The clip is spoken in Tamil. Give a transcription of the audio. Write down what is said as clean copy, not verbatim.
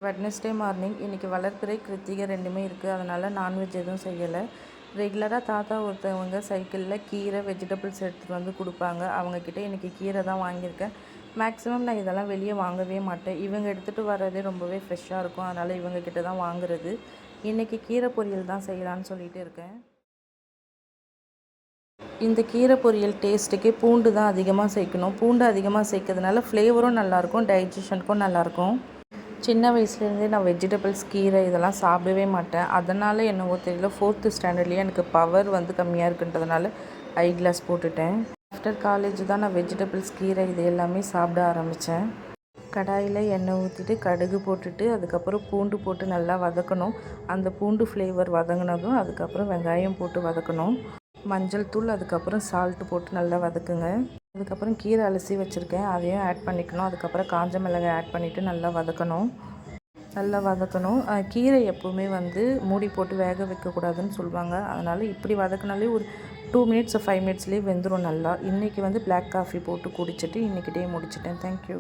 வெட்னஸ்டே மார்னிங் இன்றைக்கி வளர்பிறை கிருத்திகை ரெண்டுமே இருக்குது. அதனால் நான்வெஜ் எதுவும் செய்யலை. ரெகுலராக தாத்தா ஒருத்தவங்க சைக்கிளில் கீரை வெஜிடபிள்ஸ் எடுத்துகிட்டு வந்து கொடுப்பாங்க. அவங்கக்கிட்ட இன்றைக்கி கீரை தான் வாங்கியிருக்கேன். மேக்ஸிமம் நான் இதெல்லாம் வெளியே வாங்கவே மாட்டேன். இவங்க எடுத்துகிட்டு வர்றதே ரொம்பவே ஃப்ரெஷ்ஷாக இருக்கும். அதனால் இவங்கக்கிட்ட தான் வாங்குறது. இன்றைக்கி கீரை பொரியல் தான் செய்யலான்னு சொல்லிட்டு இருக்கேன். இந்த கீரை பொரியல் டேஸ்ட்டுக்கே பூண்டு தான் அதிகமாக சேர்க்கணும். பூண்டு அதிகமாக சேர்க்கறதுனால ஃப்ளேவரும் நல்லாயிருக்கும், டைஜஷனுக்கும் நல்லாயிருக்கும். சின்ன வயசுலேருந்தே நான் வெஜிடபிள்ஸ் கீரை இதெல்லாம் சாப்பிடவே மாட்டேன். அதனால் என்னவோ தெரியல 4th ஸ்டாண்டர்ட்லேயே எனக்கு பவர் கம்மியாக இருக்குன்றதுனால ஐ கிளாஸ் போட்டுட்டேன். ஆஃப்டர் காலேஜ் தான் நான் வெஜிடபிள்ஸ் கீரை இது எல்லாமே சாப்பிட ஆரம்பித்தேன். கடாயில் எண்ணெய் ஊற்றிட்டு கடுகு போட்டுட்டு அதுக்கப்புறம் பூண்டு போட்டு நல்லா வதக்கணும். அந்த பூண்டு ஃப்ளேவர் வதங்கினதும் அதுக்கப்புறம் வெங்காயம் போட்டு வதக்கணும். மஞ்சள் தூள் அதுக்கப்புறம் சால்ட்டு போட்டு நல்லா வதக்குங்க. அதுக்கப்புறம் கீரை அலசி வச்சுருக்கேன், அதையும் ஆட் பண்ணிக்கணும். அதுக்கப்புறம் காஞ்ச மிளகாய் ஆட் பண்ணிவிட்டு நல்லா வதக்கணும். கீரை எப்போவுமே மூடி போட்டு வேக வைக்கக்கூடாதுன்னு சொல்லுவாங்க. அதனால் இப்படி வதக்கினாலே ஒரு 2 மினிட்ஸ் 5 மினிட்ஸ்லேயே வெந்துடும் நல்லா. இன்றைக்கி பிளாக் காஃபி போட்டு குடிச்சிட்டு இன்றைக்கி டே முடிச்சிட்டேன். தேங்க்யூ.